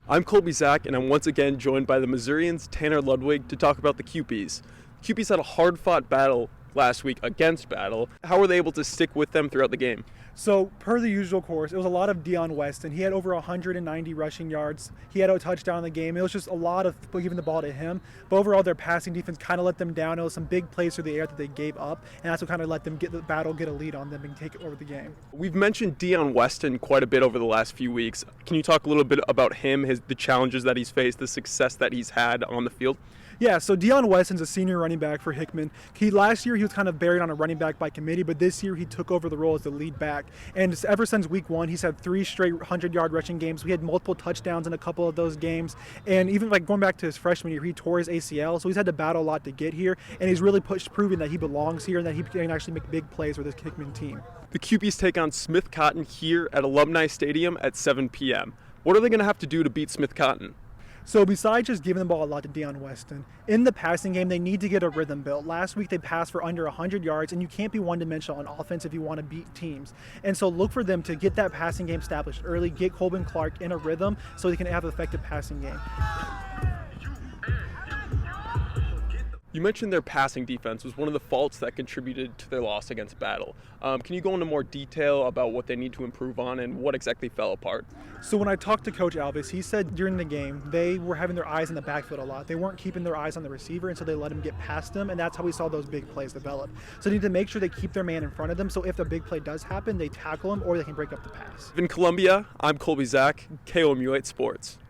I'm Colby Zach, and I'm once again joined by the Missourians' Tanner Ludwig to talk about the QPs. The QPs had a hard-fought battle last week against Battle. How were they able to stick with them throughout the game? So, per the usual course, it was a lot of Dion Weston. He had over 190 rushing yards. He had a touchdown in the game. It was just a lot of giving the ball to him. But overall, their passing defense kind of let them down. It was some big plays through the air that they gave up, and that's what kind of let them get a lead on them and take over the game. We've mentioned Dion Weston quite a bit over the last few weeks. Can you talk a little bit about him, the challenges that he's faced, the success that he's had on the field? Yeah, so Dion Weston's a senior running back for Hickman. Last year he was kind of buried on a running back by committee, but this year he took over the role as the lead back. And ever since week one, he's had 3 straight 100-yard rushing games. We had multiple touchdowns in a couple of those games. And even going back to his freshman year, he tore his ACL, so he's had to battle a lot to get here. And he's really proving that he belongs here and that he can actually make big plays with this Hickman team. The QPs take on Smith Cotton here at Alumni Stadium at 7 p.m. What are they going to have to do to beat Smith Cotton? So besides just giving the ball a lot to Dion Weston, in the passing game, they need to get a rhythm built. Last week, they passed for under 100 yards, and you can't be one-dimensional on offense if you want to beat teams. And so look for them to get that passing game established early, get Colby and Clark in a rhythm so they can have an effective passing game. You mentioned their passing defense was one of the faults that contributed to their loss against Battle. Can you go into more detail about what they need to improve on and what exactly fell apart? So when I talked to Coach Alvis, he said during the game they were having their eyes in the backfield a lot. They weren't keeping their eyes on the receiver, and so they let him get past them, and that's how we saw those big plays develop. So they need to make sure they keep their man in front of them, so if the big play does happen, they tackle him or they can break up the pass. In Columbia, I'm Colby Zach, KOMU 8 Sports.